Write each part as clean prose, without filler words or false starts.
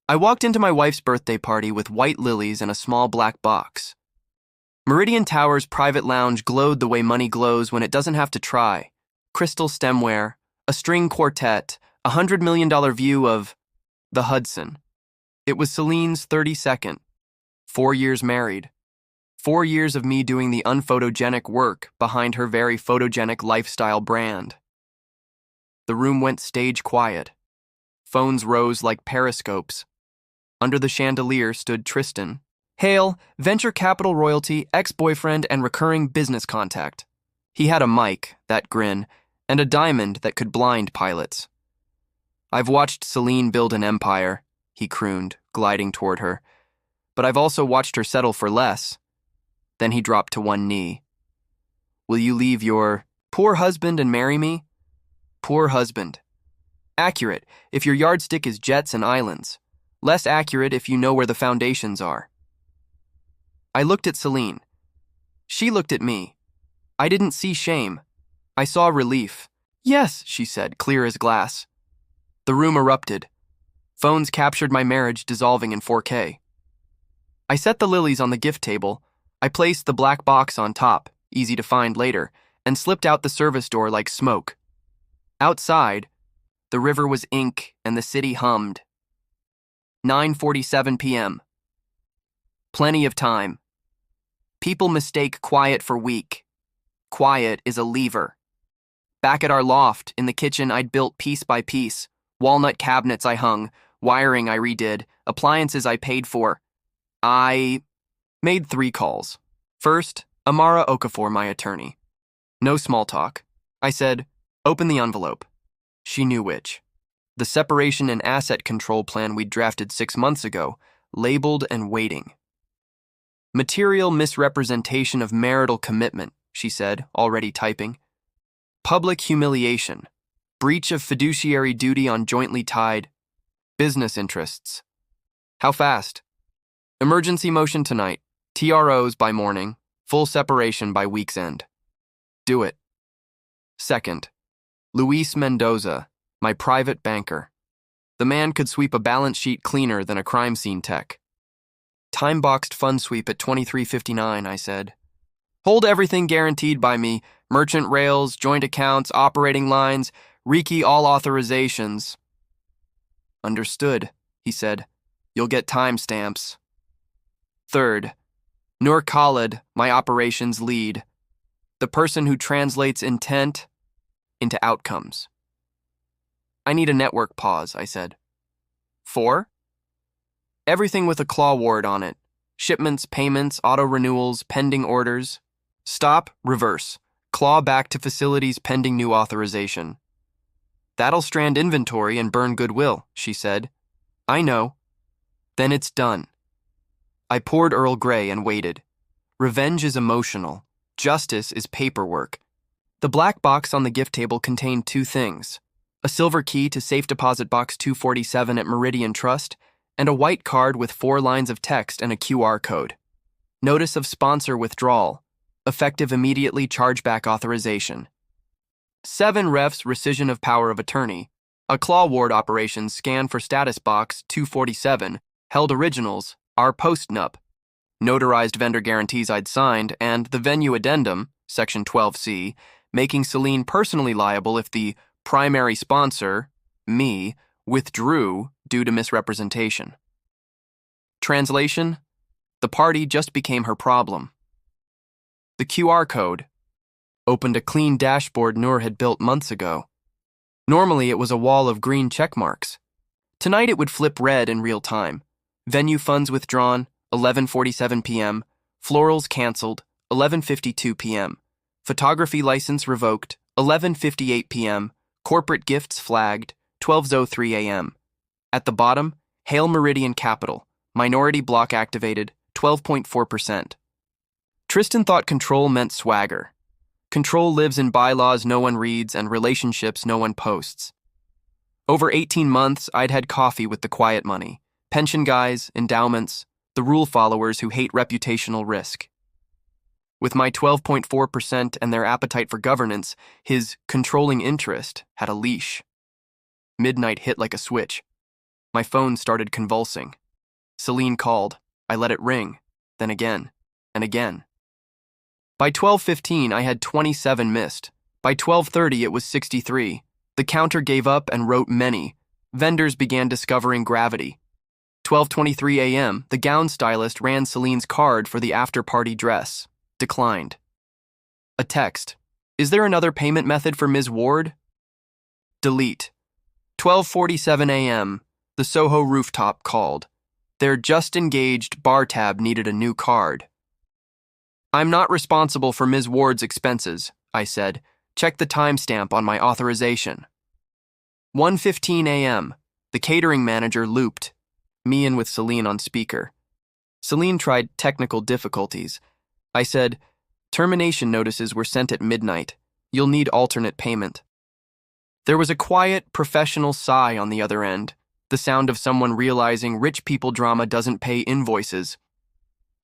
I walked into my wife's birthday party with white lilies and a small black box. Meridian Tower's private lounge glowed the way money glows when it doesn't have to try. Crystal stemware, a string quartet, $100 million view of the Hudson. It was Celine's 32nd. 4 years married. 4 years of me doing the unphotogenic work behind her very photogenic lifestyle brand. The room went stage quiet. Phones rose like periscopes. Under the chandelier stood Tristan. Hale, venture capital royalty, ex-boyfriend, and recurring business contact. He had a mic, that grin, and a diamond that could blind pilots. I've watched Celine build an empire, he crooned, gliding toward her. But I've also watched her settle for less. Then he dropped to one knee. Will you leave your poor husband and marry me? Poor husband. Accurate if your yardstick is jets and islands. Less accurate if you know where the foundations are. I looked at Celine. She looked at me. I didn't see shame. I saw relief. Yes, she said, clear as glass. The room erupted. Phones captured my marriage dissolving in 4K. I set the lilies on the gift table. I placed the black box on top, easy to find later, and slipped out the service door like smoke. Outside, the river was ink and the city hummed. 9:47 p.m. Plenty of time. People mistake quiet for weak. Quiet is a lever. Back at our loft, in the kitchen, I'd built piece by piece. Walnut cabinets I hung, wiring I redid, appliances I paid for. I made 3 calls. First, Amara Okafor, my attorney. No small talk. I said, open the envelope. She knew which. The separation and asset control plan we'd drafted 6 months ago, labeled and waiting. Material misrepresentation of marital commitment, she said, already typing. Public humiliation. Breach of fiduciary duty on jointly tied business interests. How fast? Emergency motion tonight. TROs by morning. Full separation by week's end. Do it. Second, Luis Mendoza, my private banker. The man could sweep a balance sheet cleaner than a crime scene tech. Time-boxed fund sweep at 23:59, I said. Hold everything guaranteed by me. Merchant rails, joint accounts, operating lines, rekey all authorizations. Understood, he said. You'll get timestamps. Third, Nur Khalid, my operations lead. The person who translates intent into outcomes. I need a network pause, I said. 4? Everything with a claw ward on it. Shipments, payments, auto-renewals, pending orders. Stop, reverse. Claw back to facilities pending new authorization. That'll strand inventory and burn goodwill, she said. I know. Then it's done. I poured Earl Grey and waited. Revenge is emotional. Justice is paperwork. The black box on the gift table contained 2 things. A silver key to safe deposit box 247 at Meridian Trust, and a white card with 4 lines of text and a QR code. Notice of sponsor withdrawal. Effective immediately chargeback authorization. 7 refs rescission of power of attorney. A claw ward operation scan for status box 247, held originals, our post-nup. Notarized vendor guarantees I'd signed, and the venue addendum, section 12C, making Celine personally liable if the primary sponsor, me, withdrew due to misrepresentation. Translation: the party just became her problem. The QR code opened a clean dashboard Nur had built months ago. Normally it was a wall of green check marks. Tonight it would flip red in real time. Venue funds withdrawn, 11:47 p.m. Florals canceled, 11:52 p.m. Photography license revoked, 11:58 p.m. Corporate gifts flagged, 12:03 a.m. At the bottom, Hale Meridian Capital, minority block activated, 12.4%. Tristan thought control meant swagger. Control lives in bylaws no one reads and relationships no one posts. Over 18 months, I'd had coffee with the quiet money, pension guys, endowments, the rule followers who hate reputational risk. With my 12.4% and their appetite for governance, his controlling interest had a leash. Midnight hit like a switch. My phone started convulsing. Celine called. I let it ring, then again, and again. By 12:15, I had 27 missed. By 12:30, it was 63. The counter gave up and wrote many. Vendors began discovering gravity. 12:23 a.m., the gown stylist ran Celine's card for the after-party dress. Declined. A text. Is there another payment method for Ms. Ward? Delete. 12:47 a.m., the Soho rooftop called. Their just-engaged bar tab needed a new card. I'm not responsible for Ms. Ward's expenses, I said. Check the timestamp on my authorization. 1:15 a.m., the catering manager looped, me in with Celine on speaker. Celine tried technical difficulties. I said, termination notices were sent at midnight. You'll need alternate payment. There was a quiet, professional sigh on the other end, the sound of someone realizing rich people drama doesn't pay invoices.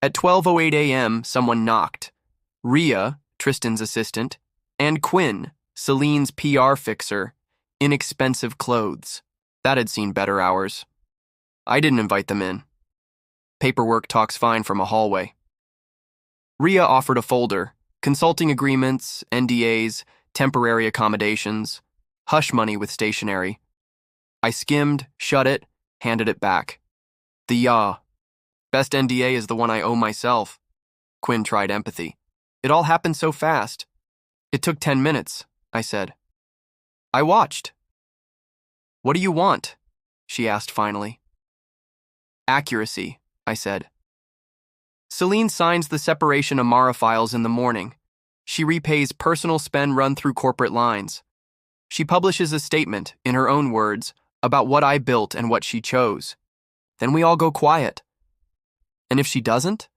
At 12:08 a.m., someone knocked. Rhea, Tristan's assistant, and Quinn, Celine's PR fixer, inexpensive clothes. That had seen better hours. I didn't invite them in. Paperwork talks fine from a hallway. Rhea offered a folder, consulting agreements, NDAs, temporary accommodations, hush money with stationery. I skimmed, shut it, handed it back. Best NDA is the one I owe myself. Quinn tried empathy. It all happened so fast. It took 10 minutes, I said. I watched. What do you want? She asked finally. Accuracy, I said. Celine signs the separation Amara files in the morning. She repays personal spend run through corporate lines. She publishes a statement, in her own words, about what I built and what she chose. Then we all go quiet. And if she doesn't?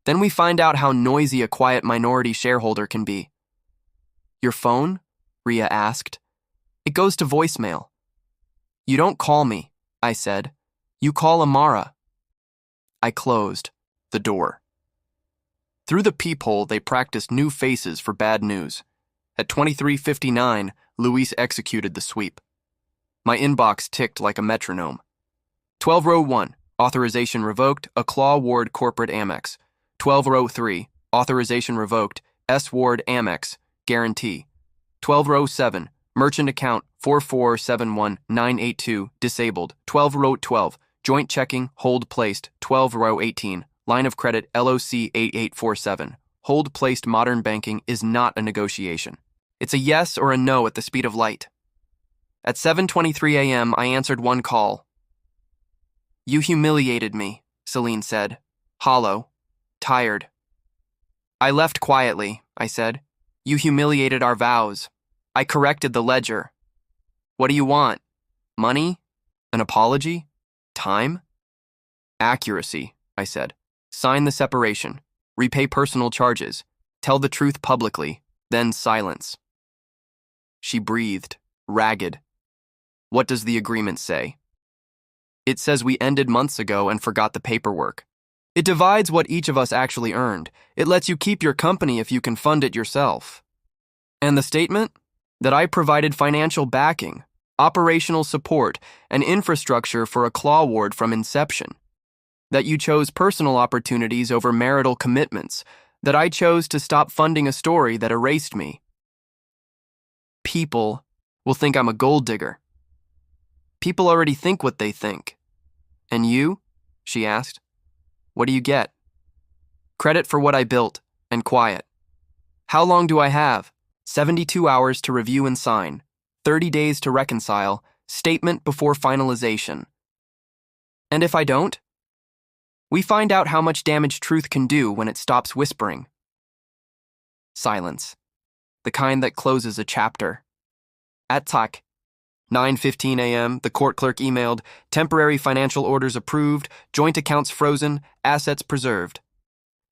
Then we find out how noisy a quiet minority shareholder can be. Your phone? Rhea asked. It goes to voicemail. You don't call me, I said. You call Amara. I closed the door. Through the peephole, they practiced new faces for bad news. At 23:59, Luis executed the sweep. My inbox ticked like a metronome. 12 row 1, authorization revoked, a Claw Ward corporate Amex. 12 row 3, authorization revoked, S Ward Amex, guarantee. 12 row 7, merchant account 4471982, disabled. 12 row 12, joint checking, hold placed. 12 row 18, line of credit LOC 8847. Hold placed modern banking is not a negotiation. It's a yes or a no at the speed of light. At 7:23 a.m., I answered one call. You humiliated me, Celine said. Hollow. Tired. I left quietly, I said. You humiliated our vows. I corrected the ledger. What do you want? Money? An apology? Time? Accuracy, I said. Sign the separation. Repay personal charges. Tell the truth publicly. Then silence. She breathed, ragged. What does the agreement say? It says we ended months ago and forgot the paperwork. It divides what each of us actually earned. It lets you keep your company if you can fund it yourself. And the statement? That I provided financial backing, operational support, and infrastructure for a Claw Ward from inception. That you chose personal opportunities over marital commitments. That I chose to stop funding a story that erased me. People will think I'm a gold digger. People already think what they think. And you? She asked. What do you get? Credit for what I built, and quiet. How long do I have? 72 hours to review and sign, 30 days to reconcile, statement before finalization. And if I don't? We find out how much damage truth can do when it stops whispering. Silence. The kind that closes a chapter. At 9:15 a.m., the court clerk emailed, temporary financial orders approved, joint accounts frozen, assets preserved.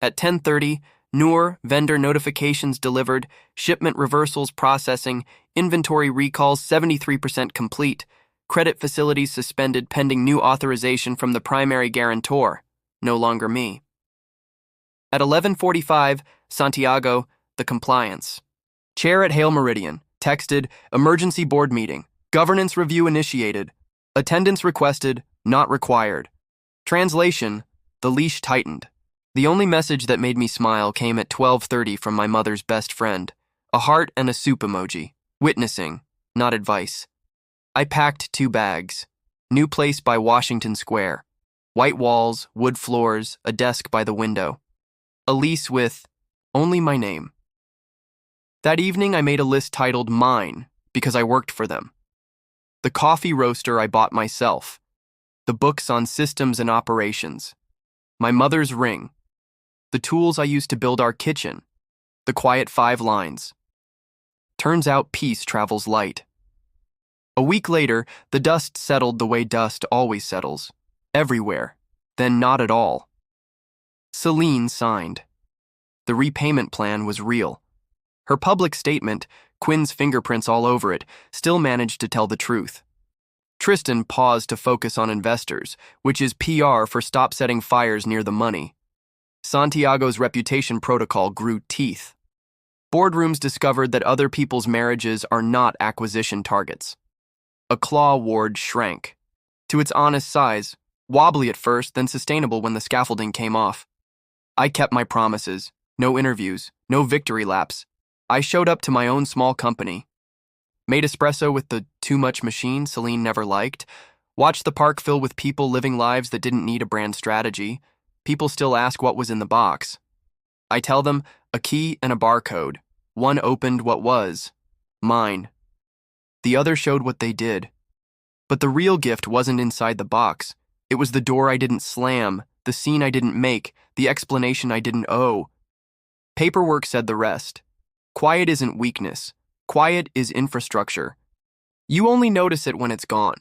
At 10:30, Noor, vendor notifications delivered, shipment reversals processing, inventory recalls 73% complete, credit facilities suspended pending new authorization from the primary guarantor, no longer me. At 11:45, Santiago, the compliance. Chair at Hale Meridian, texted, emergency board meeting, governance review initiated, attendance requested, not required. Translation, the leash tightened. The only message that made me smile came at 12:30 from my mother's best friend, a heart and a soup emoji, witnessing, not advice. I packed 2 bags. New place by Washington Square. White walls, wood floors, a desk by the window. A lease with only my name. That evening I made a list titled Mine because I worked for them. The coffee roaster I bought myself. The books on systems and operations. My mother's ring. The tools I used to build our kitchen. The quiet 5 lines. Turns out peace travels light. A week later, the dust settled the way dust always settles. Everywhere. Then not at all. Celine signed. The repayment plan was real. Her public statement, Quinn's fingerprints all over it, still managed to tell the truth. Tristan paused to focus on investors, which is PR for stop setting fires near the money. Santiago's reputation protocol grew teeth. Boardrooms discovered that other people's marriages are not acquisition targets. A claw ward shrank. To its honest size, wobbly at first, then sustainable when the scaffolding came off. I kept my promises. No interviews, no victory laps. I showed up to my own small company. Made espresso with the too-much machine Celine never liked. Watched the park fill with people living lives that didn't need a brand strategy. People still ask what was in the box. I tell them a key and a barcode. One opened what was mine. The other showed what they did. But the real gift wasn't inside the box. It was the door I didn't slam, the scene I didn't make, the explanation I didn't owe. Paperwork said the rest. Quiet isn't weakness. Quiet is infrastructure. You only notice it when it's gone.